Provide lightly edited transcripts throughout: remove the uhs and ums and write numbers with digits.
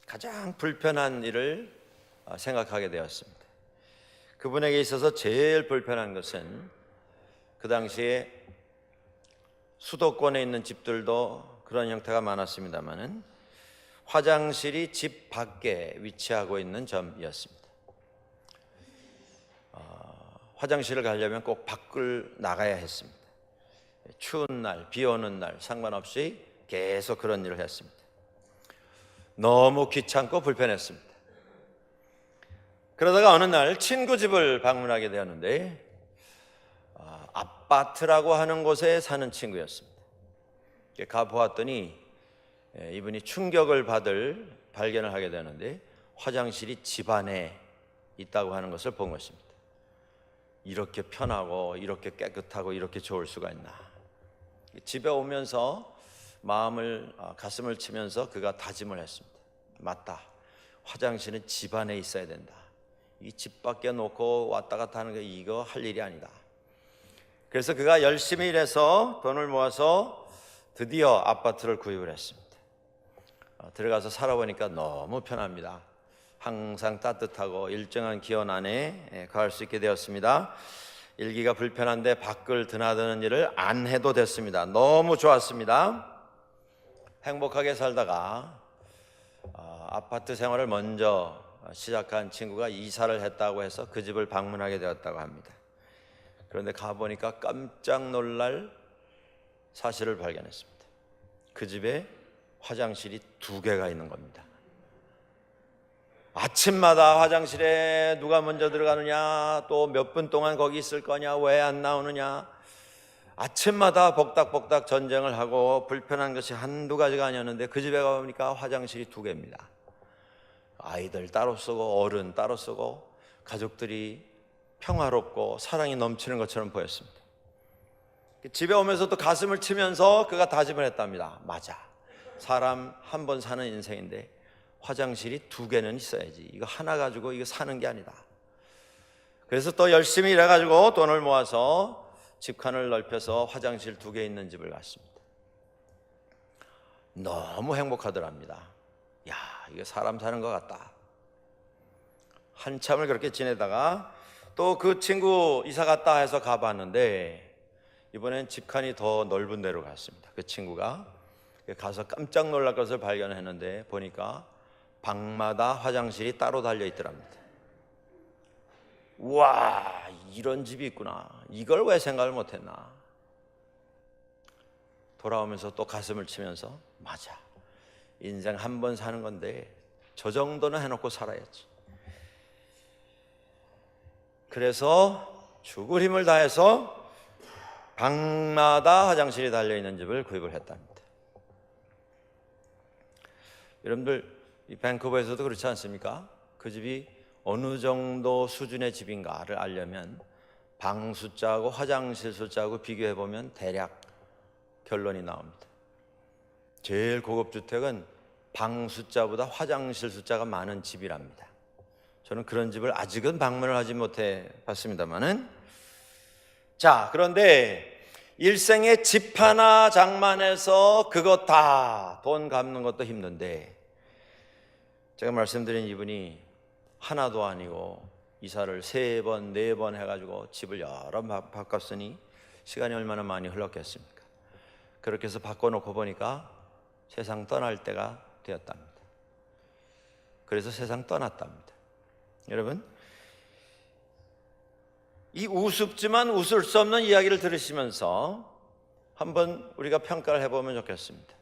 가장 불편한 일을 생각하게 되었습니다. 그분에게 있어서 제일 불편한 것은 그 당시에 수도권에 있는 집들도 그런 형태가 많았습니다마는 화장실이 집 밖에 위치하고 있는 점이었습니다. 화장실을 가려면 꼭 밖을 나가야 했습니다. 추운 날, 비 오는 날 상관없이 계속 그런 일을 했습니다. 너무 귀찮고 불편했습니다. 그러다가 어느 날 친구 집을 방문하게 되었는데 아파트라고 하는 곳에 사는 친구였습니다. 가보았더니 이분이 충격을 받을 발견을 하게 되는데 화장실이 집 안에 있다고 하는 것을 본 것입니다. 이렇게 편하고 이렇게 깨끗하고 이렇게 좋을 수가 있나. 집에 오면서 가슴을 치면서 그가 다짐을 했습니다. 맞다, 화장실은 집 안에 있어야 된다. 이 집 밖에 놓고 왔다 갔다 하는 게 이거 할 일이 아니다. 그래서 그가 열심히 일해서 돈을 모아서 드디어 아파트를 구입을 했습니다. 들어가서 살아보니까 너무 편합니다. 항상 따뜻하고 일정한 기온 안에 거할 수 있게 되었습니다. 일기가 불편한데 밖을 드나드는 일을 안 해도 됐습니다. 너무 좋았습니다. 행복하게 살다가 아파트 생활을 먼저 시작한 친구가 이사를 했다고 해서 그 집을 방문하게 되었다고 합니다. 그런데 가보니까 깜짝 놀랄 사실을 발견했습니다. 그 집에 화장실이 2개가 있는 겁니다. 아침마다 화장실에 누가 먼저 들어가느냐, 또 몇 분 동안 거기 있을 거냐, 왜 안 나오느냐, 아침마다 복닥복닥 전쟁을 하고 불편한 것이 한두 가지가 아니었는데 그 집에 가보니까 화장실이 2개입니다. 아이들 따로 쓰고 어른 따로 쓰고 가족들이 평화롭고 사랑이 넘치는 것처럼 보였습니다. 집에 오면서 또 가슴을 치면서 그가 다짐을 했답니다. 맞아, 사람 한 번 사는 인생인데 화장실이 2개는 있어야지. 이거 하나 가지고 이거 사는 게 아니다. 그래서 또 열심히 일해가지고 돈을 모아서 집칸을 넓혀서 화장실 2개 있는 집을 갔습니다. 너무 행복하더랍니다. 야, 이거 사람 사는 것 같다. 한참을 그렇게 지내다가 또 그 친구 이사 갔다 해서 가봤는데 이번엔 집칸이 더 넓은 데로 갔습니다. 그 친구가 가서 깜짝 놀랄 것을 발견했는데 보니까 방마다 화장실이 따로 달려 있더랍니다. 우와, 이런 집이 있구나. 이걸 왜 생각을 못했나. 돌아오면서 또 가슴을 치면서 맞아, 인생 한 번 사는 건데 저 정도는 해놓고 살아야지. 그래서 죽을 힘을 다해서 방마다 화장실이 달려있는 집을 구입을 했답니다. 여러분들, 이 밴쿠버에서도 그렇지 않습니까? 그 집이 어느 정도 수준의 집인가를 알려면 방 숫자하고 화장실 숫자하고 비교해보면 대략 결론이 나옵니다. 제일 고급 주택은 방 숫자보다 화장실 숫자가 많은 집이랍니다. 저는 그런 집을 아직은 방문을 하지 못해 봤습니다만은, 자, 그런데 일생에 집 하나 장만해서 그것 다 돈 갚는 것도 힘든데 제가 말씀드린 이분이 하나도 아니고 이사를 3번, 4번 해가지고 집을 여러 번 바꿨으니 시간이 얼마나 많이 흘렀겠습니까? 그렇게 해서 바꿔놓고 보니까 세상 떠날 때가 되었답니다. 그래서 세상 떠났답니다. 여러분, 이 우습지만 웃을 수 없는 이야기를 들으시면서 한번 우리가 평가를 해보면 좋겠습니다.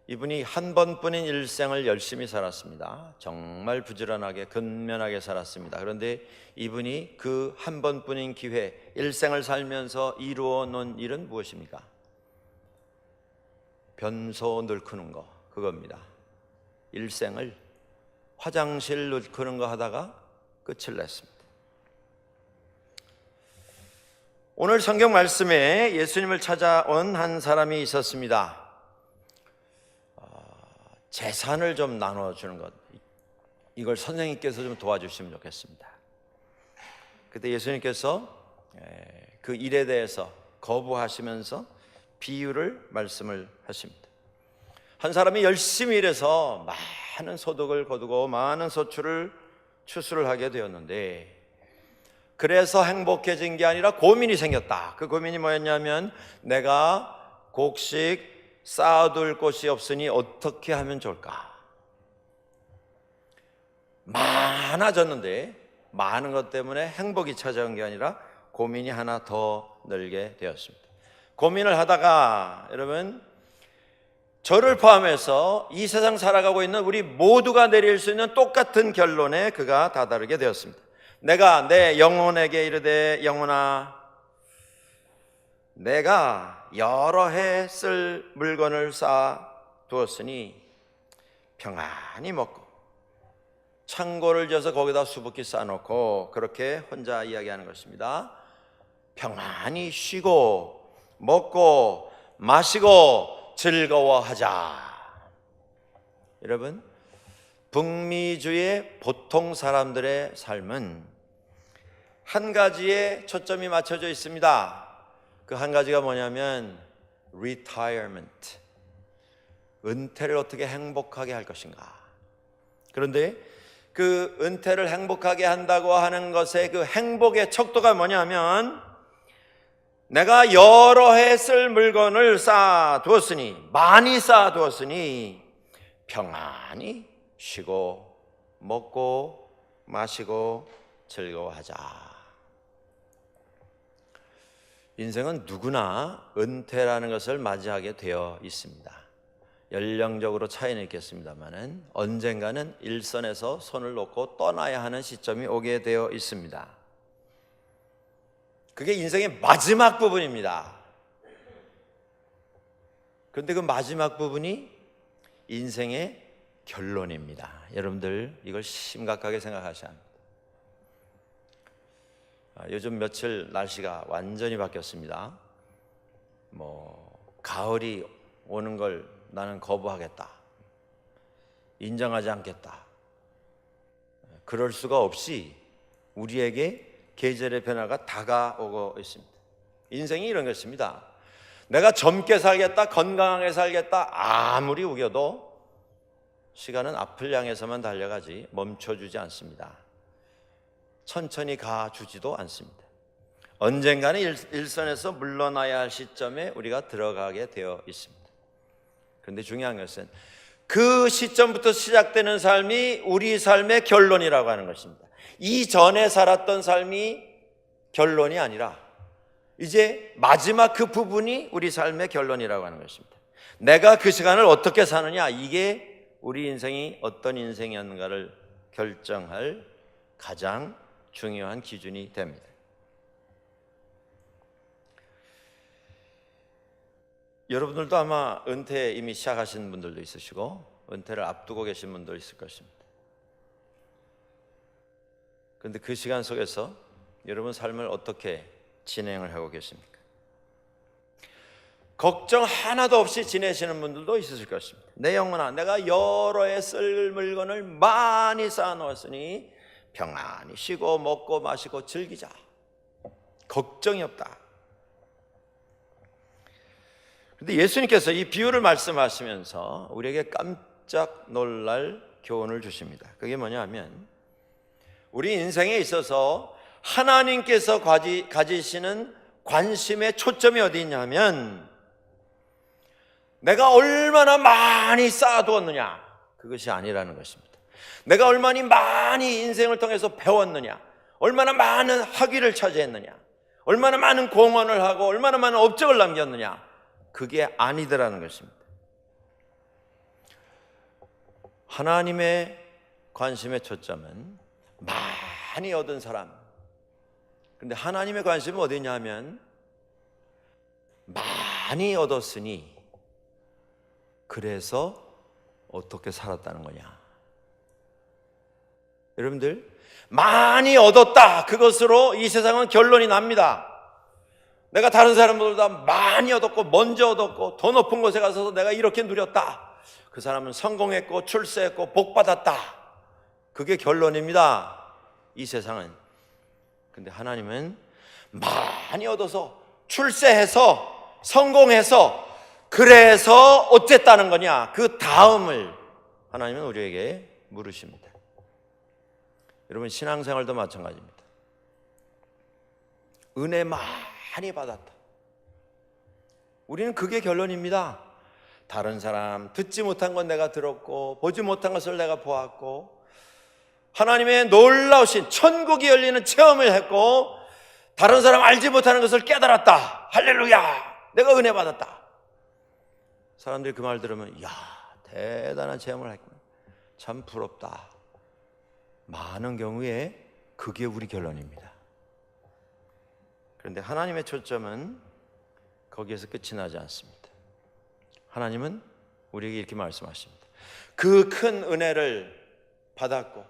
이분이 한 번뿐인 일생을 열심히 살았습니다. 정말 부지런하게 근면하게 살았습니다. 그런데 이분이 그 한 번뿐인 기회, 일생을 살면서 이루어 놓은 일은 무엇입니까? 변소 늙히는 거, 그겁니다. 일생을 화장실 늙히는 거 하다가 끝을 냈습니다. 오늘 성경 말씀에 예수님을 찾아온 한 사람이 있었습니다. 재산을 좀 나눠주는 것, 이걸 선생님께서 좀 도와주시면 좋겠습니다. 그때 예수님께서 그 일에 대해서 거부하시면서 비유를 말씀을 하십니다. 한 사람이 열심히 일해서 많은 소득을 거두고 많은 소출을 추수를 하게 되었는데, 그래서 행복해진 게 아니라 고민이 생겼다. 그 고민이 뭐였냐면, 내가 곡식 쌓아둘 곳이 없으니 어떻게 하면 좋을까? 많아졌는데 많은 것 때문에 행복이 찾아온 게 아니라 고민이 하나 더 늘게 되었습니다. 고민을 하다가 여러분, 저를 포함해서 이 세상 살아가고 있는 우리 모두가 내릴 수 있는 똑같은 결론에 그가 다다르게 되었습니다. 내가 내 영혼에게 이르되, 영혼아, 내가 여러 해 쓸 물건을 쌓아 두었으니 평안히 먹고, 창고를 지어서 거기다 수북히 쌓아놓고 그렇게 혼자 이야기하는 것입니다. 평안히 쉬고 먹고 마시고 즐거워하자. 여러분, 북미주의 보통 사람들의 삶은 한 가지에 초점이 맞춰져 있습니다. 그 한 가지가 뭐냐면 retirement, 은퇴를 어떻게 행복하게 할 것인가. 그런데 그 은퇴를 행복하게 한다고 하는 것의 그 행복의 척도가 뭐냐면, 내가 여러 해 쓸 물건을 쌓아두었으니, 많이 쌓아두었으니 평안히 쉬고 먹고 마시고 즐거워하자. 인생은 누구나 은퇴라는 것을 맞이하게 되어 있습니다. 연령적으로 차이는 있겠습니다만은 언젠가는 일선에서 손을 놓고 떠나야 하는 시점이 오게 되어 있습니다. 그게 인생의 마지막 부분입니다. 그런데 그 마지막 부분이 인생의 결론입니다. 여러분들 이걸 심각하게 생각하셔야 합니다. 요즘 며칠 날씨가 완전히 바뀌었습니다. 가을이 오는 걸 나는 거부하겠다, 인정하지 않겠다, 그럴 수가 없이 우리에게 계절의 변화가 다가오고 있습니다. 인생이 이런 것입니다. 내가 젊게 살겠다, 건강하게 살겠다 아무리 우겨도 시간은 앞을 향해서만 달려가지 멈춰주지 않습니다. 천천히 가주지도 않습니다. 언젠가는 일선에서 물러나야 할 시점에 우리가 들어가게 되어 있습니다. 그런데 중요한 것은 그 시점부터 시작되는 삶이 우리 삶의 결론이라고 하는 것입니다. 이전에 살았던 삶이 결론이 아니라 이제 마지막 그 부분이 우리 삶의 결론이라고 하는 것입니다. 내가 그 시간을 어떻게 사느냐, 이게 우리 인생이 어떤 인생이었는가를 결정할 가장 중요한 기준이 됩니다. 여러분들도 아마 은퇴 이미 시작하신 분들도 있으시고 은퇴를 앞두고 계신 분도 있을 것입니다. 그런데 그 시간 속에서 여러분 삶을 어떻게 진행을 하고 계십니까? 걱정 하나도 없이 지내시는 분들도 있으실 것입니다. 내 영혼아, 내가 여러 해 쓸 물건을 많이 쌓아놓았으니 평안히 쉬고 먹고 마시고 즐기자. 걱정이 없다. 그런데 예수님께서 이 비유를 말씀하시면서 우리에게 깜짝 놀랄 교훈을 주십니다. 그게 뭐냐면, 우리 인생에 있어서 하나님께서 가지시는 관심의 초점이 어디 있냐면, 내가 얼마나 많이 쌓아두었느냐, 그것이 아니라는 것입니다. 내가 얼마나 많이 인생을 통해서 배웠느냐, 얼마나 많은 학위를 차지했느냐, 얼마나 많은 공헌을 하고 얼마나 많은 업적을 남겼느냐, 그게 아니더라는 것입니다. 하나님의 관심의 초점은 많이 얻은 사람. 그런데 하나님의 관심은 어디 있냐면, 많이 얻었으니 그래서 어떻게 살았다는 거냐. 여러분들, 많이 얻었다, 그것으로 이 세상은 결론이 납니다. 내가 다른 사람들보다 많이 얻었고 먼저 얻었고 더 높은 곳에 가서 내가 이렇게 누렸다, 그 사람은 성공했고 출세했고 복받았다, 그게 결론입니다, 이 세상은. 근데 하나님은 많이 얻어서 출세해서 성공해서 그래서 어쨌다는 거냐? 그 다음을 하나님은 우리에게 물으십니다. 여러분, 신앙생활도 마찬가지입니다. 은혜 많이 받았다. 우리는 그게 결론입니다. 다른 사람 듣지 못한 건 내가 들었고 보지 못한 것을 내가 보았고 하나님의 놀라우신 천국이 열리는 체험을 했고 다른 사람 알지 못하는 것을 깨달았다. 할렐루야, 내가 은혜 받았다. 사람들이 그 말 들으면 이야, 대단한 체험을 했구나, 참 부럽다. 많은 경우에 그게 우리 결론입니다. 그런데 하나님의 초점은 거기에서 끝이 나지 않습니다. 하나님은 우리에게 이렇게 말씀하십니다. 그 큰 은혜를 받았고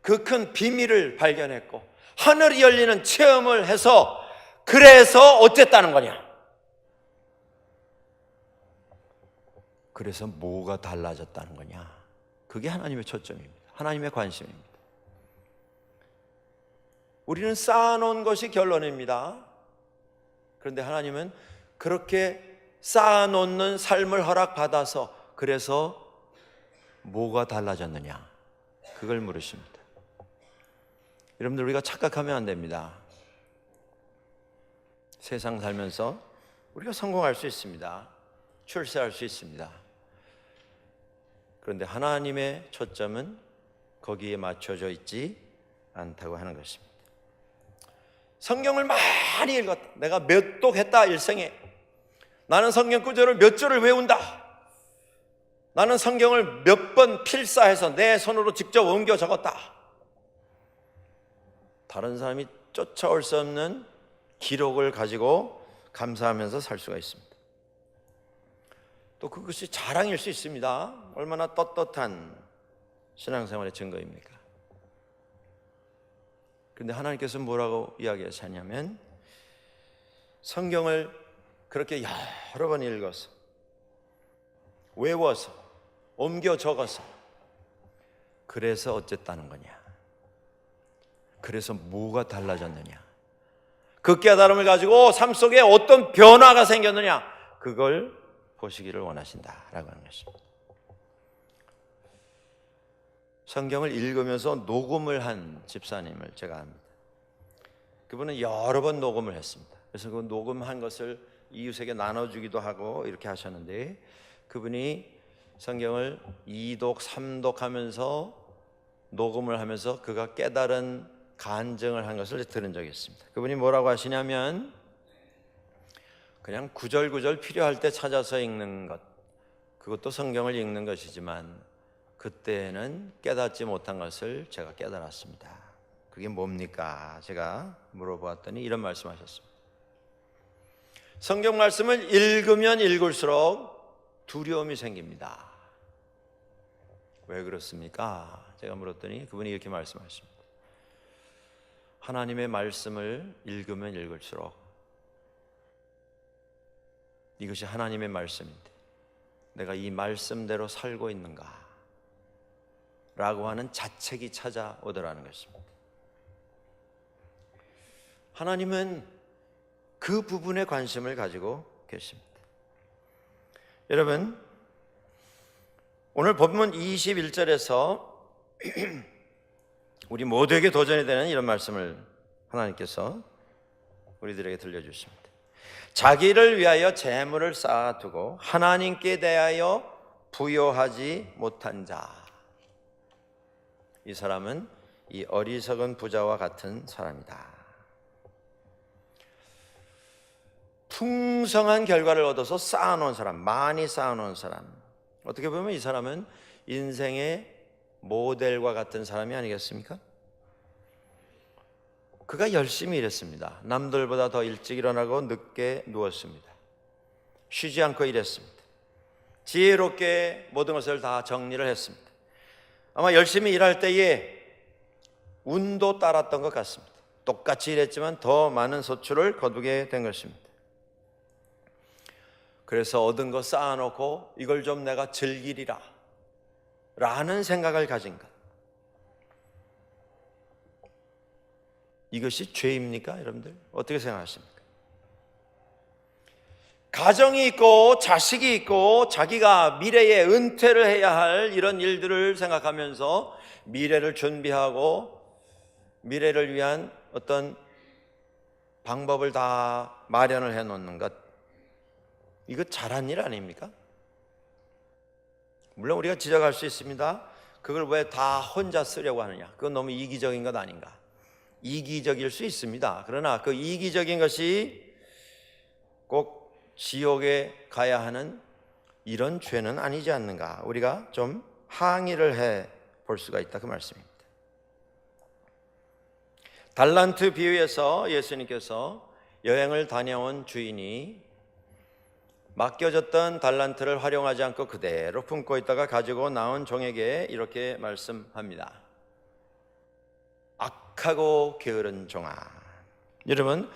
그 큰 비밀을 발견했고 하늘이 열리는 체험을 해서 그래서 어쨌다는 거냐? 그래서 뭐가 달라졌다는 거냐? 그게 하나님의 초점입니다. 하나님의 관심입니다. 우리는 쌓아놓은 것이 결론입니다. 그런데 하나님은 그렇게 쌓아놓는 삶을 허락받아서 그래서 뭐가 달라졌느냐? 그걸 물으십니다. 여러분들, 우리가 착각하면 안 됩니다. 세상 살면서 우리가 성공할 수 있습니다. 출세할 수 있습니다. 그런데 하나님의 초점은 거기에 맞춰져 있지 않다고 하는 것입니다. 성경을 많이 읽었다. 내가 몇 독했다 일생에. 나는 성경 구절을 몇 절을 외운다. 나는 성경을 몇 번 필사해서 내 손으로 직접 옮겨 적었다. 다른 사람이 쫓아올 수 없는 기록을 가지고 감사하면서 살 수가 있습니다. 또 그것이 자랑일 수 있습니다. 얼마나 떳떳한 신앙생활의 증거입니까? 그런데 하나님께서 뭐라고 이야기하셨냐면 성경을 그렇게 여러 번 읽어서 외워서 옮겨 적어서 그래서 어쨌다는 거냐? 그래서 뭐가 달라졌느냐? 그 깨달음을 가지고 삶 속에 어떤 변화가 생겼느냐? 그걸 보시기를 원하신다라고 하는 것입니다. 성경을 읽으면서 녹음을 한 집사님을 제가 압니다. 그분은 여러 번 녹음을 했습니다. 그래서 그 녹음한 것을 이웃에게 나눠주기도 하고 이렇게 하셨는데 그분이 성경을 2독, 3독 하면서 녹음을 하면서 그가 깨달은 간증을 한 것을 들은 적이 있습니다. 그분이 뭐라고 하시냐면 그냥 구절구절 필요할 때 찾아서 읽는 것, 그것도 성경을 읽는 것이지만 그때는 깨닫지 못한 것을 제가 깨달았습니다. 그게 뭡니까? 제가 물어보았더니 이런 말씀하셨습니다. 성경 말씀을 읽으면 읽을수록 두려움이 생깁니다. 왜 그렇습니까? 제가 물었더니 그분이 이렇게 말씀하십니다. 하나님의 말씀을 읽으면 읽을수록 이것이 하나님의 말씀인데 내가 이 말씀대로 살고 있는가? 라고 하는 자책이 찾아오더라는 것입니다. 하나님은 그 부분에 관심을 가지고 계십니다. 여러분, 오늘 본문 21절에서 우리 모두에게 도전이 되는 이런 말씀을 하나님께서 우리들에게 들려주십니다. 자기를 위하여 재물을 쌓아두고 하나님께 대하여 부요하지 못한 자, 이 사람은 이 어리석은 부자와 같은 사람이다. 풍성한 결과를 얻어서 쌓아놓은 사람, 많이 쌓아놓은 사람, 어떻게 보면 이 사람은 인생의 모델과 같은 사람이 아니겠습니까? 그가 열심히 일했습니다. 남들보다 더 일찍 일어나고 늦게 누웠습니다. 쉬지 않고 일했습니다. 지혜롭게 모든 것을 다 정리를 했습니다. 아마 열심히 일할 때에 운도 따랐던 것 같습니다. 똑같이 일했지만 더 많은 소출을 거두게 된 것입니다. 그래서 얻은 거 쌓아놓고 이걸 좀 내가 즐기리라 라는 생각을 가진 것, 이것이 죄입니까? 여러분들 어떻게 생각하십니까? 가정이 있고 자식이 있고 자기가 미래에 은퇴를 해야 할 이런 일들을 생각하면서 미래를 준비하고 미래를 위한 어떤 방법을 다 마련을 해놓는 것, 이거 잘한 일 아닙니까? 물론 우리가 지적할 수 있습니다. 그걸 왜 다 혼자 쓰려고 하느냐, 그건 너무 이기적인 것 아닌가. 이기적일 수 있습니다. 그러나 그 이기적인 것이 꼭 지옥에 가야 하는 이런 죄는 아니지 않는가. 우리가 좀 항의를 해 볼 수가 있다, 그 말씀입니다. 달란트 비유에서 예수님께서 여행을 다녀온 주인이 맡겨졌던 달란트를 활용하지 않고 그대로 품고 있다가 가지고 나온 종에게 이렇게 말씀합니다. 악하고 게으른 종아. 여러분,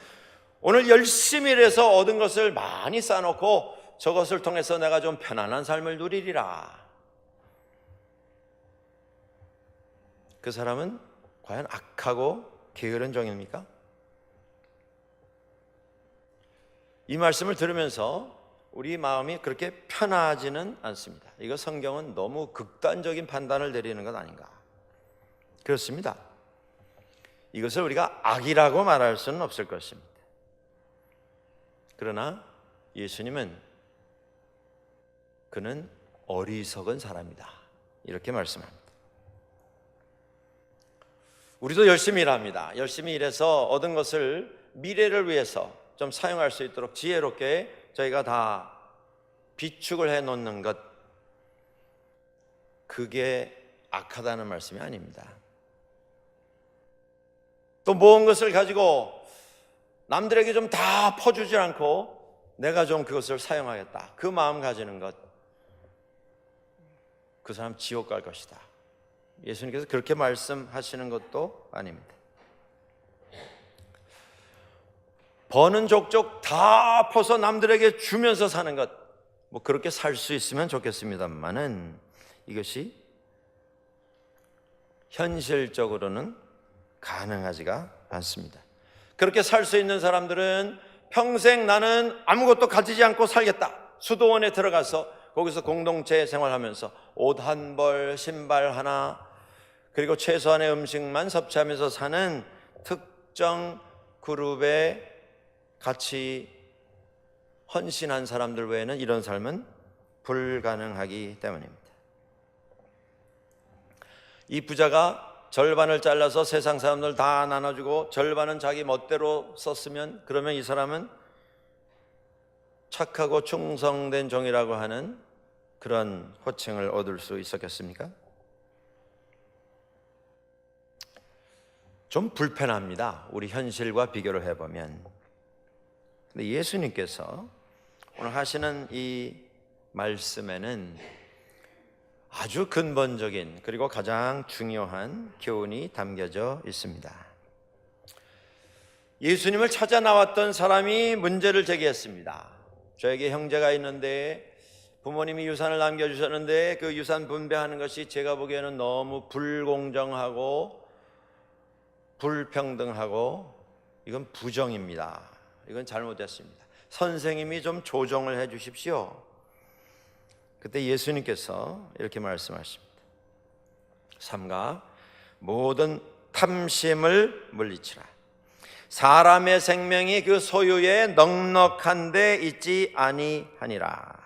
오늘 열심히 일해서 얻은 것을 많이 쌓아놓고 저것을 통해서 내가 좀 편안한 삶을 누리리라. 그 사람은 과연 악하고 게으른 종입니까? 이 말씀을 들으면서 우리 마음이 그렇게 편하지는 않습니다. 이거 성경은 너무 극단적인 판단을 내리는 것 아닌가. 그렇습니다. 이것을 우리가 악이라고 말할 수는 없을 것입니다. 그러나 예수님은 그는 어리석은 사람이다, 이렇게 말씀합니다. 우리도 열심히 일합니다. 열심히 일해서 얻은 것을 미래를 위해서 좀 사용할 수 있도록 지혜롭게 저희가 다 비축을 해 놓는 것, 그게 악하다는 말씀이 아닙니다. 또 모은 것을 가지고 남들에게 좀 다 퍼주지 않고 내가 좀 그것을 사용하겠다, 그 마음 가지는 것, 그 사람 지옥 갈 것이다. 예수님께서 그렇게 말씀하시는 것도 아닙니다. 버는 족족 다 퍼서 남들에게 주면서 사는 것, 뭐 그렇게 살 수 있으면 좋겠습니다만은 이것이 현실적으로는 가능하지가 않습니다. 그렇게 살 수 있는 사람들은 평생 나는 아무것도 가지지 않고 살겠다, 수도원에 들어가서 거기서 공동체 생활하면서 옷 한 벌, 신발 하나, 그리고 최소한의 음식만 섭취하면서 사는 특정 그룹에 같이 헌신한 사람들 외에는 이런 삶은 불가능하기 때문입니다. 이 부자가 절반을 잘라서 세상 사람들 다 나눠주고 절반은 자기 멋대로 썼으면, 그러면 이 사람은 착하고 충성된 종이라고 하는 그런 호칭을 얻을 수 있었겠습니까? 좀 불편합니다. 우리 현실과 비교를 해보면. 근데 예수님께서 오늘 하시는 이 말씀에는 아주 근본적인 그리고 가장 중요한 교훈이 담겨져 있습니다. 예수님을 찾아 나왔던 사람이 문제를 제기했습니다. 저에게 형제가 있는데 부모님이 유산을 남겨주셨는데 그 유산 분배하는 것이 제가 보기에는 너무 불공정하고 불평등하고 이건 부정입니다. 이건 잘못됐습니다. 선생님이 좀 조정을 해 주십시오. 그때 예수님께서 이렇게 말씀하십니다. 삼가 모든 탐심을 물리치라. 사람의 생명이 그 소유에 넉넉한 데 있지 아니하니라.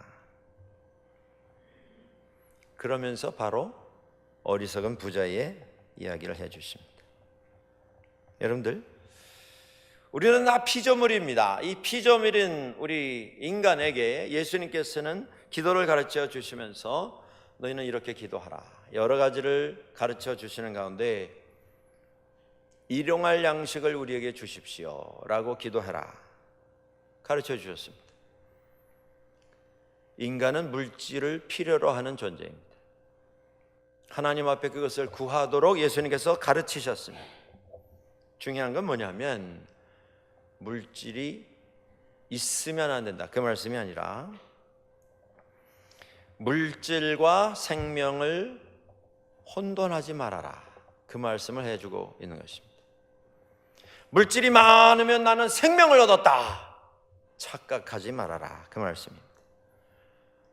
그러면서 바로 어리석은 부자의 이야기를 해 주십니다. 여러분들, 우리는 다 피조물입니다. 이 피조물인 우리 인간에게 예수님께서는 기도를 가르쳐 주시면서 너희는 이렇게 기도하라, 여러 가지를 가르쳐 주시는 가운데 일용할 양식을 우리에게 주십시오 라고 기도해라 가르쳐 주셨습니다. 인간은 물질을 필요로 하는 존재입니다. 하나님 앞에 그것을 구하도록 예수님께서 가르치셨습니다. 중요한 건 뭐냐면 물질이 있으면 안 된다, 그 말씀이 아니라 물질과 생명을 혼돈하지 말아라, 그 말씀을 해주고 있는 것입니다. 물질이 많으면 나는 생명을 얻었다, 착각하지 말아라, 그 말씀입니다.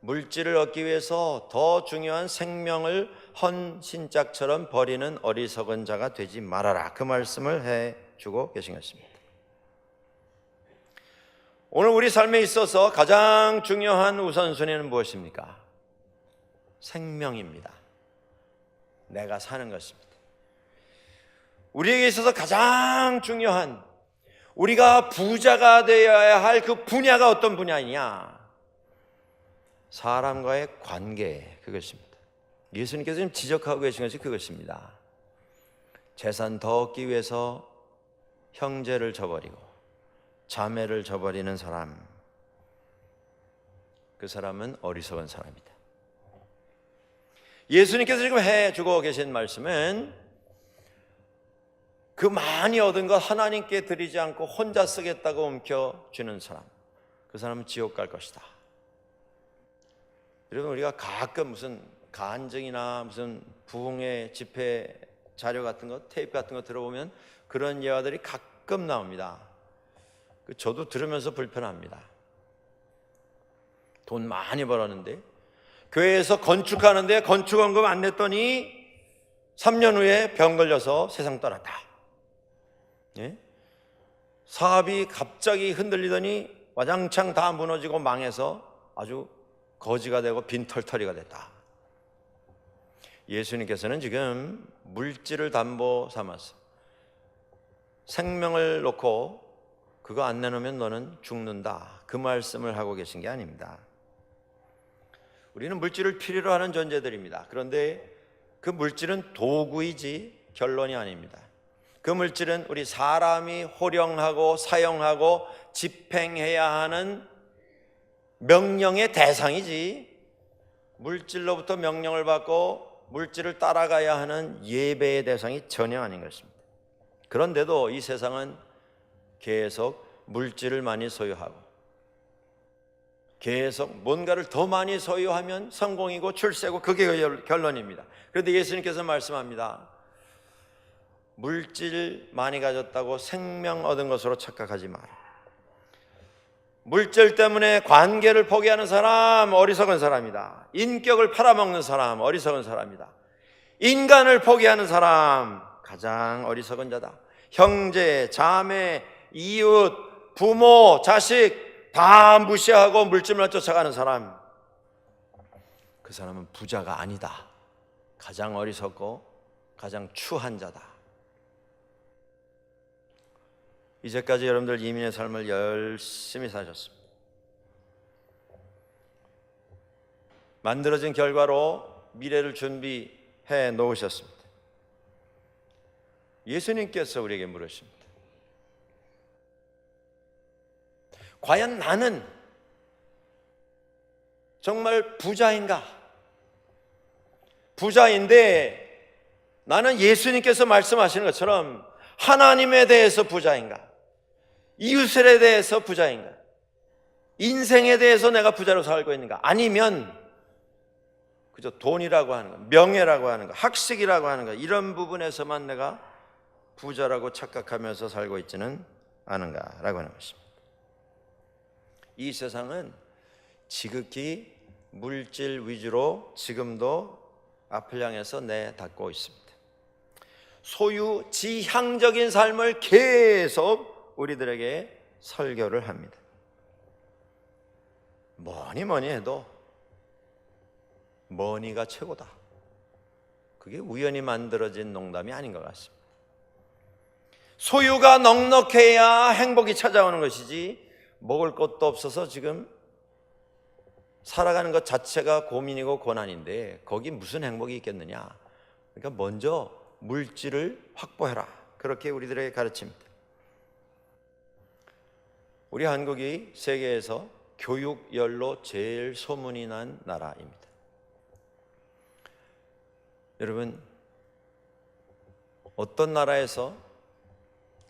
물질을 얻기 위해서 더 중요한 생명을 헌신짝처럼 버리는 어리석은 자가 되지 말아라, 그 말씀을 해주고 계신 것입니다. 오늘 우리 삶에 있어서 가장 중요한 우선순위는 무엇입니까? 생명입니다. 내가 사는 것입니다. 우리에게 있어서 가장 중요한, 우리가 부자가 되어야 할 그 분야가 어떤 분야이냐? 사람과의 관계, 그것입니다. 예수님께서 지금 지적하고 계신 것이 그것입니다. 재산 더 얻기 위해서 형제를 저버리고 자매를 저버리는 사람, 그 사람은 어리석은 사람이다. 예수님께서 지금 해주고 계신 말씀은 그 많이 얻은 것 하나님께 드리지 않고 혼자 쓰겠다고 움켜쥐는 사람, 그 사람은 지옥 갈 것이다. 여러분, 우리가 가끔 무슨 간증이나 무슨 부흥회 집회 자료 같은 거, 테이프 같은 거 들어보면 그런 예화들이 가끔 나옵니다. 저도 들으면서 불편합니다. 돈 많이 벌었는데 교회에서 건축하는데 건축원금 안 냈더니 3년 후에 병 걸려서 세상 떠났다. 예? 사업이 갑자기 흔들리더니 와장창 다 무너지고 망해서 아주 거지가 되고 빈털터리가 됐다. 예수님께서는 지금 물질을 담보 삼아서 생명을 놓고 그거 안 내놓으면 너는 죽는다, 그 말씀을 하고 계신 게 아닙니다. 우리는 물질을 필요로 하는 존재들입니다. 그런데 그 물질은 도구이지 결론이 아닙니다. 그 물질은 우리 사람이 호령하고 사용하고 집행해야 하는 명령의 대상이지, 물질로부터 명령을 받고 물질을 따라가야 하는 예배의 대상이 전혀 아닌 것입니다. 그런데도 이 세상은 계속 물질을 많이 소유하고 계속 뭔가를 더 많이 소유하면 성공이고 출세고, 그게 결론입니다. 그런데 예수님께서 말씀합니다. 물질 많이 가졌다고 생명 얻은 것으로 착각하지 마라. 물질 때문에 관계를 포기하는 사람 어리석은 사람이다. 인격을 팔아먹는 사람 어리석은 사람이다. 인간을 포기하는 사람 가장 어리석은 자다. 형제, 자매, 이웃, 부모, 자식 다 무시하고 물질만 쫓아가는 사람, 그 사람은 부자가 아니다. 가장 어리석고 가장 추한 자다. 이제까지 여러분들 이민의 삶을 열심히 사셨습니다. 만들어진 결과로 미래를 준비해 놓으셨습니다. 예수님께서 우리에게 물으십니다. 과연 나는 정말 부자인가? 부자인데 나는 예수님께서 말씀하시는 것처럼 하나님에 대해서 부자인가? 이웃에 대해서 부자인가? 인생에 대해서 내가 부자로 살고 있는가? 아니면 그저 돈이라고 하는 거, 명예라고 하는 거, 학식이라고 하는 거, 이런 부분에서만 내가 부자라고 착각하면서 살고 있지는 않은가라고 하는 것입니다. 이 세상은 지극히 물질 위주로 지금도 앞을 향해서 내닫고 있습니다. 소유 지향적인 삶을 계속 우리들에게 설교를 합니다. 뭐니 해도 머니가 최고다. 그게 우연히 만들어진 농담이 아닌 것 같습니다. 소유가 넉넉해야 행복이 찾아오는 것이지, 먹을 것도 없어서 지금 살아가는 것 자체가 고민이고 고난인데 거기 무슨 행복이 있겠느냐. 그러니까 먼저 물질을 확보해라, 그렇게 우리들에게 가르칩니다. 우리 한국이 세계에서 교육열로 제일 소문이 난 나라입니다. 여러분, 어떤 나라에서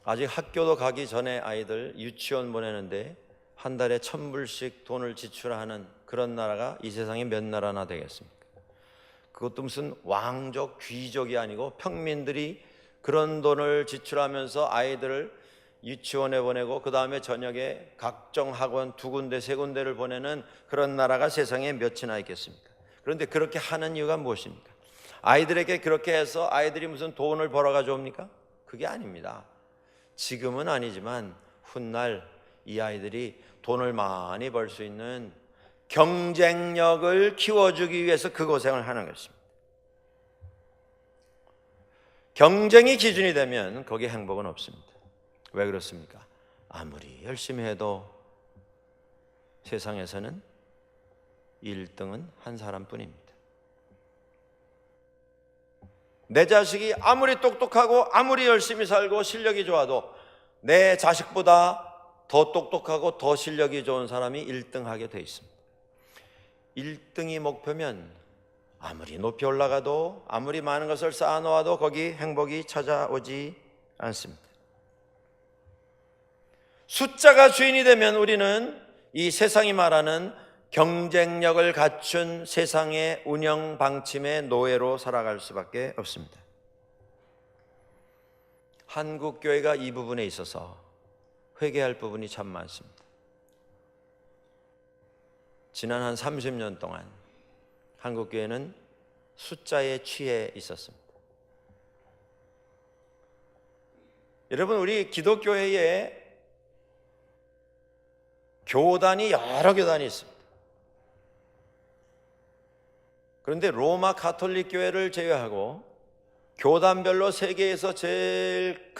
아직 학교도 가기 전에 아이들 유치원 보내는데 한 달에 1,000불씩 돈을 지출하는 그런 나라가 이 세상에 몇 나라나 되겠습니까? 그것도 무슨 왕족, 귀족이 아니고 평민들이 그런 돈을 지출하면서 아이들을 유치원에 보내고 그 다음에 저녁에 각종 학원 2군데 3군데를 보내는 그런 나라가 세상에 몇이나 있겠습니까? 그런데 그렇게 하는 이유가 무엇입니까? 아이들에게 그렇게 해서 아이들이 무슨 돈을 벌어가지고 옵니까? 그게 아닙니다. 지금은 아니지만 훗날 이 아이들이 돈을 많이 벌 수 있는 경쟁력을 키워주기 위해서 그 고생을 하는 것입니다. 경쟁이 기준이 되면 거기에 행복은 없습니다. 왜 그렇습니까? 아무리 열심히 해도 세상에서는 1등은 한 사람뿐입니다. 내 자식이 아무리 똑똑하고 아무리 열심히 살고 실력이 좋아도 내 자식보다 더 똑똑하고 더 실력이 좋은 사람이 1등하게 돼 있습니다. 1등이 목표면 아무리 높이 올라가도 아무리 많은 것을 쌓아놓아도 거기 행복이 찾아오지 않습니다. 숫자가 주인이 되면 우리는 이 세상이 말하는 경쟁력을 갖춘 세상의 운영 방침의 노예로 살아갈 수밖에 없습니다. 한국 교회가 이 부분에 있어서 회개할 부분이 참 많습니다. 지난 한 30년 동안 한국 교회는 숫자에 취해 있었습니다. 여러분, 우리 기독교회에 교단이 여러 교단이 있습니다. 그런데 로마 가톨릭 교회를 제외하고 교단별로 세계에서 제일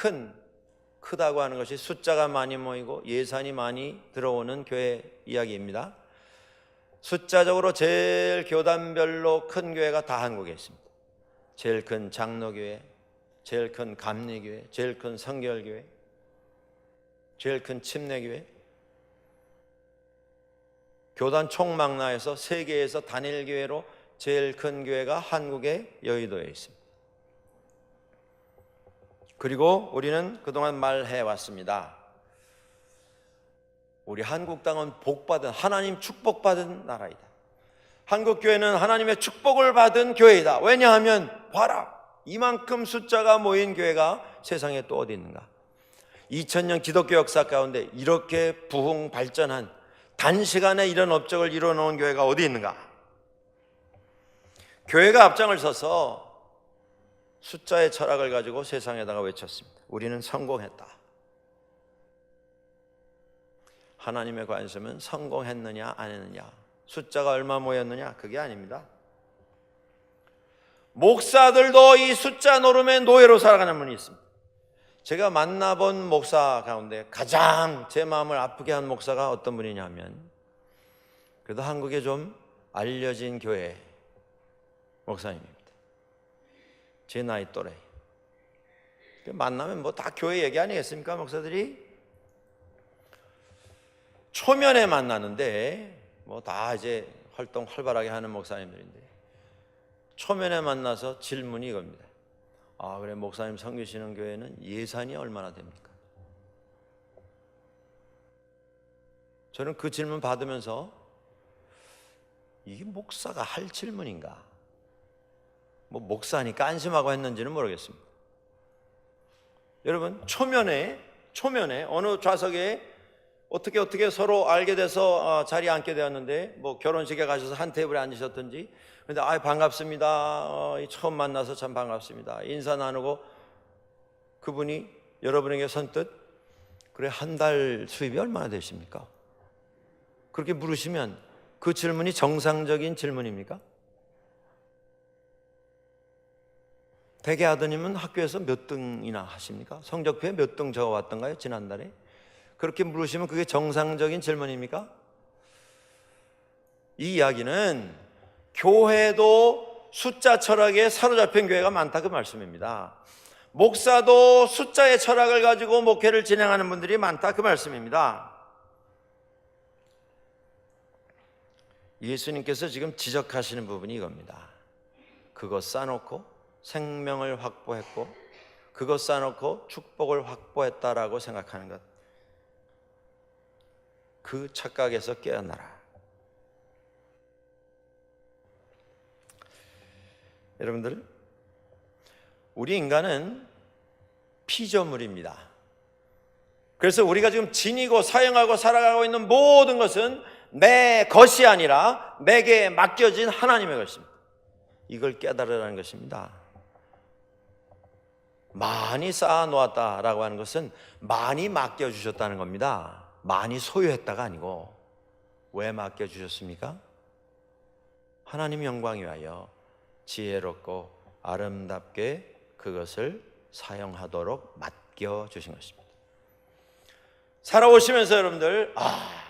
크다고 하는 것이 숫자가 많이 모이고 예산이 많이 들어오는 교회 이야기입니다. 숫자적으로 제일 교단별로 큰 교회가 다 한국에 있습니다. 제일 큰 장로교회, 제일 큰 감리교회, 제일 큰 성결교회, 제일 큰 침례교회. 교단 총망라에서 세계에서 단일교회로 제일 큰 교회가 한국의 여의도에 있습니다. 그리고 우리는 그동안 말해왔습니다. 우리 한국 땅은 복받은, 하나님 축복받은 나라이다. 한국 교회는 하나님의 축복을 받은 교회이다. 왜냐하면 봐라, 이만큼 숫자가 모인 교회가 세상에 또 어디 있는가. 2000년 기독교 역사 가운데 이렇게 부흥 발전한, 단시간에 이런 업적을 이뤄놓은 교회가 어디 있는가. 교회가 앞장을 서서 숫자의 철학을 가지고 세상에다가 외쳤습니다. 우리는 성공했다. 하나님의 관심은 성공했느냐 안 했느냐, 숫자가 얼마 모였느냐, 그게 아닙니다. 목사들도 이 숫자 노름의 노예로 살아가는 분이 있습니다. 제가 만나본 목사 가운데 가장 제 마음을 아프게 한 목사가 어떤 분이냐면, 그래도 한국에 좀 알려진 교회 목사님입니다. 제 나이 또래. 만나면 뭐 다 교회 얘기 아니겠습니까? 목사들이 초면에 만나는데 뭐 다 이제 활동 활발하게 하는 목사님들인데, 초면에 만나서 질문이 이겁니다. 아, 그래, 목사님 섬기시는 교회는 예산이 얼마나 됩니까? 저는 그 질문 받으면서 이게 목사가 할 질문인가? 뭐 목사니까 안심하고 했는지는 모르겠습니다. 여러분, 초면에 어느 좌석에 어떻게 서로 알게 돼서 자리에 앉게 되었는데, 뭐 결혼식에 가셔서 한 테이블에 앉으셨든지, 근데 반갑습니다, 처음 만나서 참 반갑습니다, 인사 나누고 그분이 여러분에게 선뜻 그래, 한 달 수입이 얼마나 되십니까? 그렇게 물으시면 그 질문이 정상적인 질문입니까? 대개 아드님은 학교에서 몇 등이나 하십니까? 성적표에 몇 등 적어왔던가요? 지난달에? 그렇게 물으시면 그게 정상적인 질문입니까? 이 이야기는 교회도 숫자 철학에 사로잡힌 교회가 많다, 그 말씀입니다. 목사도 숫자의 철학을 가지고 목회를 진행하는 분들이 많다, 그 말씀입니다. 예수님께서 지금 지적하시는 부분이 이겁니다. 그것 쌓아놓고 생명을 확보했고 그것 쌓아놓고 축복을 확보했다라고 생각하는 것, 그 착각에서 깨어나라. 여러분들, 우리 인간은 피조물입니다. 그래서 우리가 지금 지니고 사용하고 살아가고 있는 모든 것은 내 것이 아니라 내게 맡겨진 하나님의 것입니다. 이걸 깨달으라는 것입니다. 많이 쌓아놓았다라고 하는 것은 많이 맡겨주셨다는 겁니다. 많이 소유했다가 아니고. 왜 맡겨주셨습니까? 하나님 영광 위하여 지혜롭고 아름답게 그것을 사용하도록 맡겨주신 것입니다. 살아오시면서 여러분들,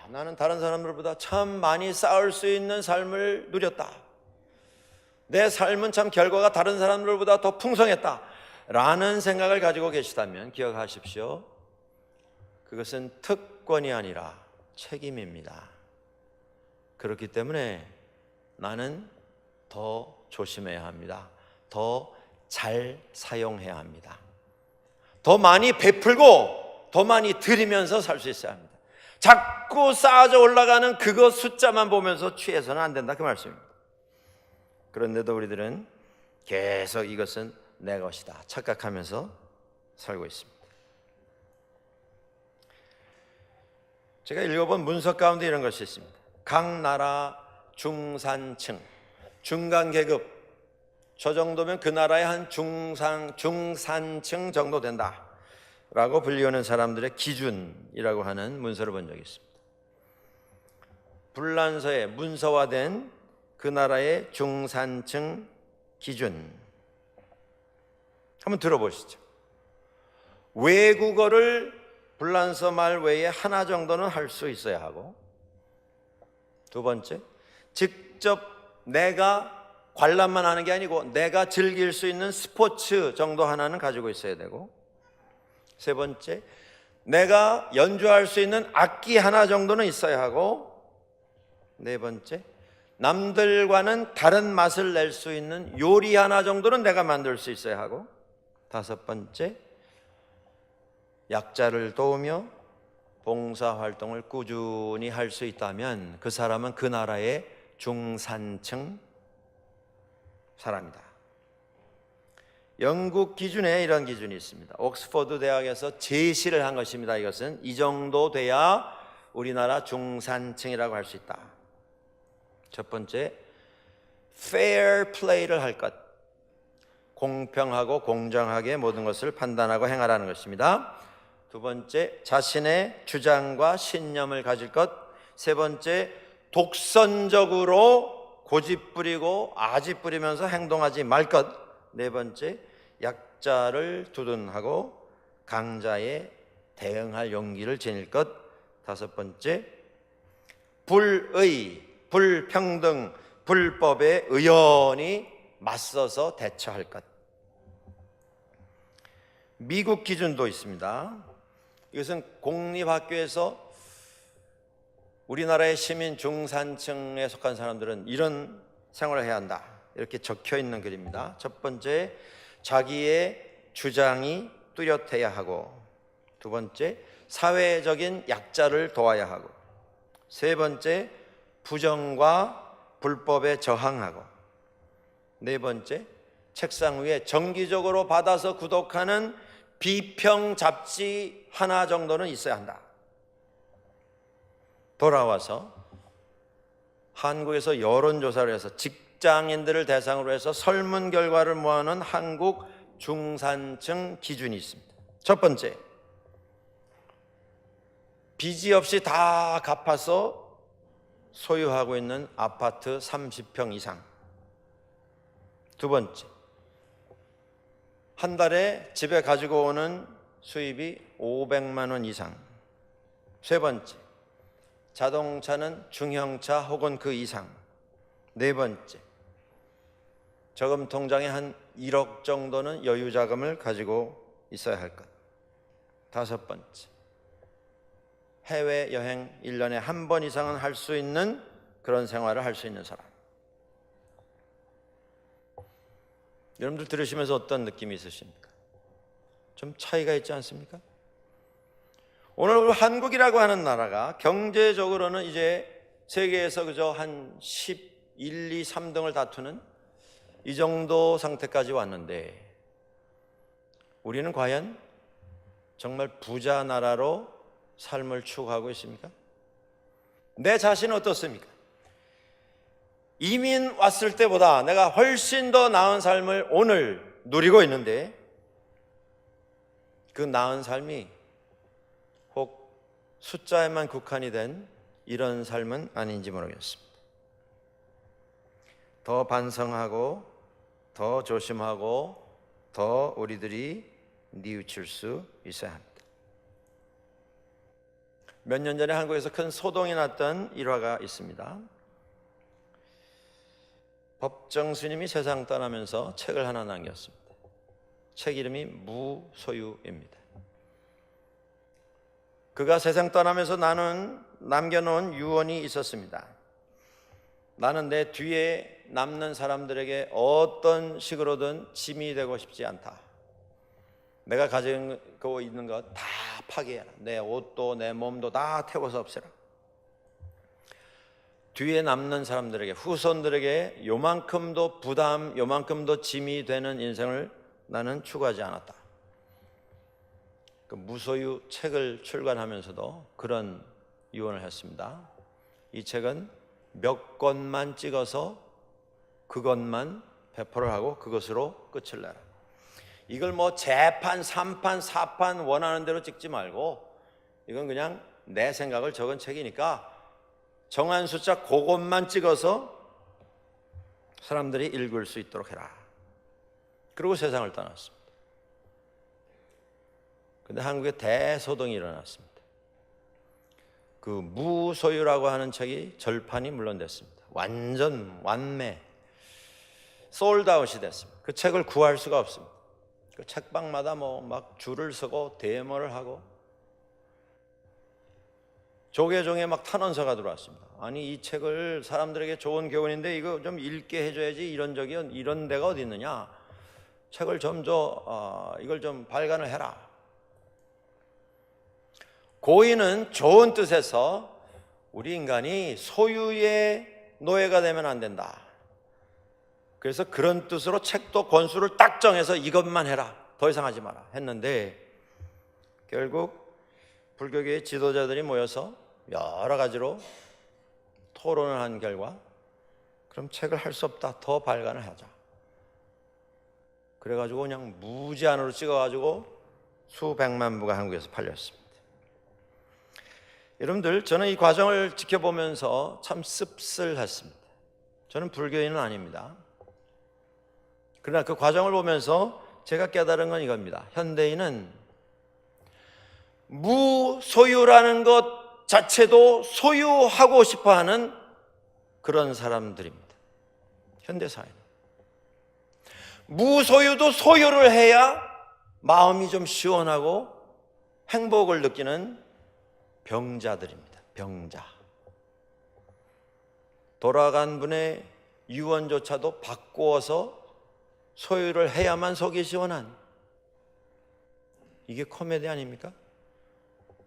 나는 다른 사람들보다 참 많이 쌓을 수 있는 삶을 누렸다. 내 삶은 참 결과가 다른 사람들보다 더 풍성했다 라는 생각을 가지고 계시다면 기억하십시오. 그것은 특권이 아니라 책임입니다. 그렇기 때문에 나는 더 조심해야 합니다. 더 잘 사용해야 합니다. 더 많이 베풀고 더 많이 드리면서 살 수 있어야 합니다. 자꾸 쌓아져 올라가는 그거 숫자만 보면서 취해서는 안 된다, 그 말씀입니다. 그런데도 우리들은 계속 이것은 내 것이다 착각하면서 살고 있습니다. 제가 읽어본 문서 가운데 이런 것이 있습니다. 각 나라 중산층, 중간계급, 저 정도면 그 나라의 한 중산층 정도 된다 라고 불리우는 사람들의 기준이라고 하는 문서를 본 적이 있습니다. 불란서에 문서화된 그 나라의 중산층 기준 한번 들어보시죠. 외국어를 불란서 말 외에 하나 정도는 할 수 있어야 하고, 두 번째, 직접 내가 관람만 하는 게 아니고 내가 즐길 수 있는 스포츠 정도 하나는 가지고 있어야 되고, 세 번째, 내가 연주할 수 있는 악기 하나 정도는 있어야 하고, 네 번째, 남들과는 다른 맛을 낼 수 있는 요리 하나 정도는 내가 만들 수 있어야 하고, 다섯 번째, 약자를 도우며 봉사활동을 꾸준히 할 수 있다면 그 사람은 그 나라의 중산층 사람이다. 영국 기준에 이런 기준이 있습니다. 옥스퍼드 대학에서 제시를 한 것입니다. 이것은 이 정도 돼야 우리나라 중산층이라고 할 수 있다. 첫 번째, fair play를 할 것, 공평하고 공정하게 모든 것을 판단하고 행하라는 것입니다. 두 번째, 자신의 주장과 신념을 가질 것. 세 번째, 독선적으로 고집 부리고 아집 부리면서 행동하지 말 것. 네 번째, 약자를 두둔하고 강자에 대응할 용기를 지닐 것. 다섯 번째, 불의, 불평등, 불법에 의연히 맞서서 대처할 것. 미국 기준도 있습니다. 이것은 공립학교에서 우리나라의 시민 중산층에 속한 사람들은 이런 생활을 해야 한다 이렇게 적혀 있는 글입니다. 첫 번째, 자기의 주장이 뚜렷해야 하고, 두 번째, 사회적인 약자를 도와야 하고, 세 번째, 부정과 불법에 저항하고, 네 번째, 책상 위에 정기적으로 받아서 구독하는 비평 잡지 하나 정도는 있어야 한다. 돌아와서 한국에서 여론조사를 해서 직장인들을 대상으로 해서 설문 결과를 모아놓은 한국 중산층 기준이 있습니다. 첫 번째, 빚이 없이 다 갚아서 소유하고 있는 아파트 30평 이상. 두 번째, 한 달에 집에 가지고 오는 수입이 500만 원 이상. 세 번째, 자동차는 중형차 혹은 그 이상. 네 번째, 저금 통장에 한 1억 정도는 여유 자금을 가지고 있어야 할 것. 다섯 번째, 해외여행 1년에 한 번 이상은 할 수 있는 그런 생활을 할 수 있는 사람. 여러분들 들으시면서 어떤 느낌이 있으십니까? 좀 차이가 있지 않습니까? 오늘 한국이라고 하는 나라가 경제적으로는 이제 세계에서 그저 한 11, 2, 3등을 다투는 이 정도 상태까지 왔는데, 우리는 과연 정말 부자 나라로 삶을 추구하고 있습니까? 내 자신은 어떻습니까? 이민 왔을 때보다 내가 훨씬 더 나은 삶을 오늘 누리고 있는데 그 나은 삶이 혹 숫자에만 국한이 된 이런 삶은 아닌지 모르겠습니다. 더 반성하고 더 조심하고 더 우리들이 뉘우칠 수 있어야 합니다. 몇 년 전에 한국에서 큰 소동이 났던 일화가 있습니다. 법정 스님이 세상 떠나면서 책을 하나 남겼습니다. 책 이름이 무소유입니다. 그가 세상 떠나면서 남겨놓은 유언이 있었습니다. 나는 내 뒤에 남는 사람들에게 어떤 식으로든 짐이 되고 싶지 않다. 내가 가지고 있는 것 다 파괴해라. 내 옷도 내 몸도 다 태워서 없애라. 뒤에 남는 사람들에게, 후손들에게 요만큼도 부담, 요만큼도 짐이 되는 인생을 나는 추구하지 않았다. 그 무소유 책을 출간하면서도 그런 유언을 했습니다. 이 책은 몇 권만 찍어서 그것만 배포를 하고 그것으로 끝을 내라. 이걸 뭐 재판, 3판, 4판 원하는 대로 찍지 말고 이건 그냥 내 생각을 적은 책이니까 정한 숫자 그것만 찍어서 사람들이 읽을 수 있도록 해라. 그리고 세상을 떠났습니다. 그런데 한국에 대소동이 일어났습니다. 그 무소유라고 하는 책이 절판이 물론 됐습니다. 완전 완매, 솔드아웃이 됐습니다. 그 책을 구할 수가 없습니다. 그 책방마다 뭐 막 줄을 서고 데모를 하고 조계종에 막 탄원서가 들어왔습니다. 아니 이 책을 사람들에게 좋은 교훈인데 이거 좀 읽게 해줘야지 이런 데가 어디 있느냐. 책을 좀 줘, 이걸 좀 발간을 해라. 고의는 좋은 뜻에서 우리 인간이 소유의 노예가 되면 안 된다. 그래서 그런 뜻으로 책도 권수를 딱 정해서 이것만 해라. 더 이상 하지 마라 했는데 결국 불교계의 지도자들이 모여서 여러 가지로 토론을 한 결과 그럼 책을 할 수 없다. 더 발간을 하자. 그래가지고 그냥 무제한으로 찍어가지고 수백만 부가 한국에서 팔렸습니다. 여러분들 저는 이 과정을 지켜보면서 참 씁쓸했습니다. 저는 불교인은 아닙니다. 그러나 그 과정을 보면서 제가 깨달은 건 이겁니다. 현대인은 무소유라는 것 자체도 소유하고 싶어하는 그런 사람들입니다. 현대사회는 무소유도 소유를 해야 마음이 좀 시원하고 행복을 느끼는 병자들입니다. 병자. 돌아간 분의 유언조차도 바꾸어서 소유를 해야만 속이 시원한, 이게 코미디 아닙니까?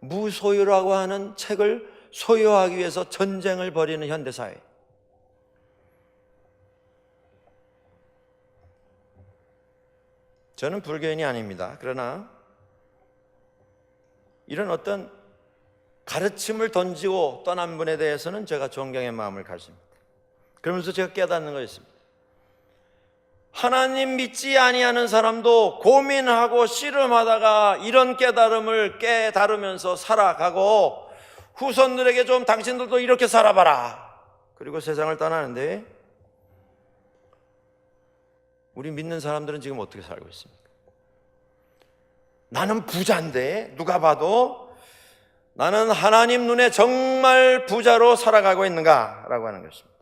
무소유라고 하는 책을 소유하기 위해서 전쟁을 벌이는 현대사회. 저는 불교인이 아닙니다. 그러나 이런 어떤 가르침을 던지고 떠난 분에 대해서는 제가 존경의 마음을 가집니다. 그러면서 제가 깨닫는 것이 있습니다. 하나님 믿지 아니하는 사람도 고민하고 씨름하다가 이런 깨달음을 깨달으면서 살아가고 후손들에게 좀 당신들도 이렇게 살아봐라. 그리고 세상을 떠나는데 우리 믿는 사람들은 지금 어떻게 살고 있습니까? 나는 부자인데 누가 봐도 나는 하나님 눈에 정말 부자로 살아가고 있는가라고 하는 것입니다.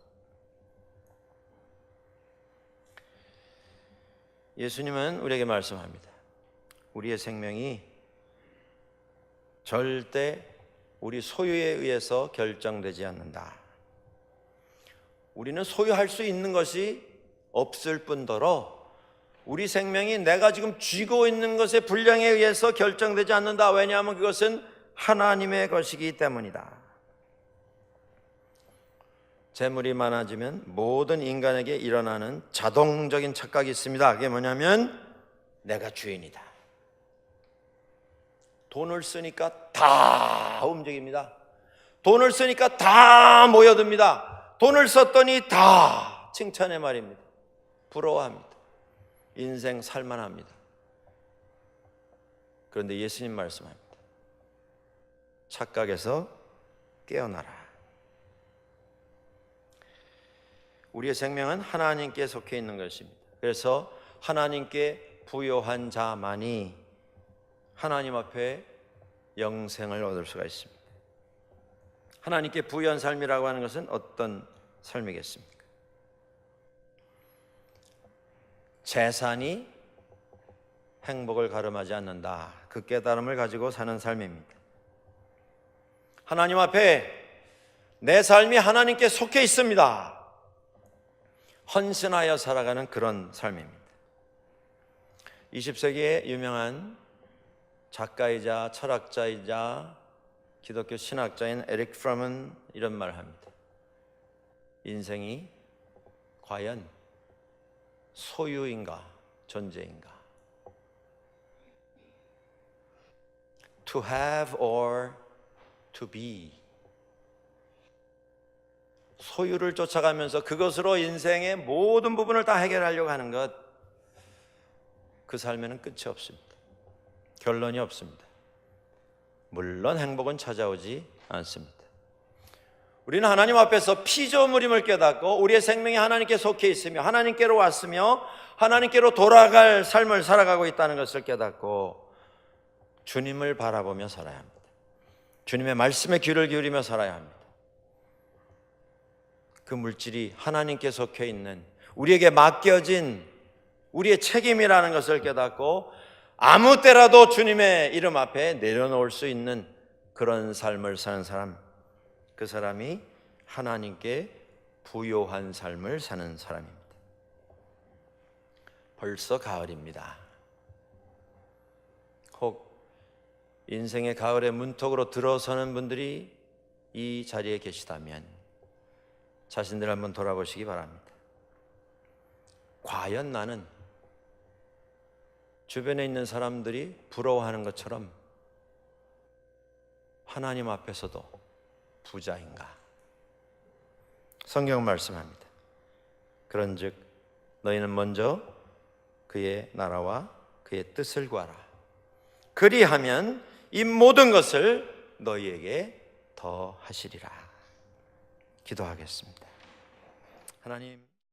예수님은 우리에게 말씀합니다. 우리의 생명이 절대 우리 소유에 의해서 결정되지 않는다. 우리는 소유할 수 있는 것이 없을 뿐더러 우리 생명이 내가 지금 쥐고 있는 것의 분량에 의해서 결정되지 않는다. 왜냐하면 그것은 하나님의 것이기 때문이다. 재물이 많아지면 모든 인간에게 일어나는 자동적인 착각이 있습니다. 그게 뭐냐면 내가 주인이다. 돈을 쓰니까 다 움직입니다. 돈을 쓰니까 다 모여듭니다. 돈을 썼더니 다 칭찬의 말입니다. 부러워합니다. 인생 살만합니다. 그런데 예수님 말씀합니다. 착각에서 깨어나라. 우리의 생명은 하나님께 속해 있는 것입니다. 그래서 하나님께 부요한 자만이 하나님 앞에 영생을 얻을 수가 있습니다. 하나님께 부유한 삶이라고 하는 것은 어떤 삶이겠습니까? 재산이 행복을 가름하지 않는다. 그 깨달음을 가지고 사는 삶입니다. 하나님 앞에 내 삶이 하나님께 속해 있습니다. 헌신하여 살아가는 그런 삶입니다. 20세기의 유명한 작가이자 철학자이자 기독교 신학자인 에릭 프롬은 이런 말을 합니다. 인생이 과연 소유인가 존재인가? To have or to be. 소유를 쫓아가면서 그것으로 인생의 모든 부분을 다 해결하려고 하는 것, 그 삶에는 끝이 없습니다. 결론이 없습니다. 물론 행복은 찾아오지 않습니다. 우리는 하나님 앞에서 피조물임을 깨닫고 우리의 생명이 하나님께 속해 있으며 하나님께로 왔으며 하나님께로 돌아갈 삶을 살아가고 있다는 것을 깨닫고 주님을 바라보며 살아야 합니다. 주님의 말씀에 귀를 기울이며 살아야 합니다. 그 물질이 하나님께 속해 있는 우리에게 맡겨진 우리의 책임이라는 것을 깨닫고 아무 때라도 주님의 이름 앞에 내려놓을 수 있는 그런 삶을 사는 사람, 그 사람이 하나님께 부요한 삶을 사는 사람입니다. 벌써 가을입니다. 혹 인생의 가을의 문턱으로 들어서는 분들이 이 자리에 계시다면 자신들 한번 돌아보시기 바랍니다. 과연 나는 주변에 있는 사람들이 부러워하는 것처럼 하나님 앞에서도 부자인가? 성경은 말씀합니다. 그런즉 너희는 먼저 그의 나라와 그의 뜻을 구하라. 그리하면 이 모든 것을 너희에게 더하시리라. 기도하겠습니다. 하나님,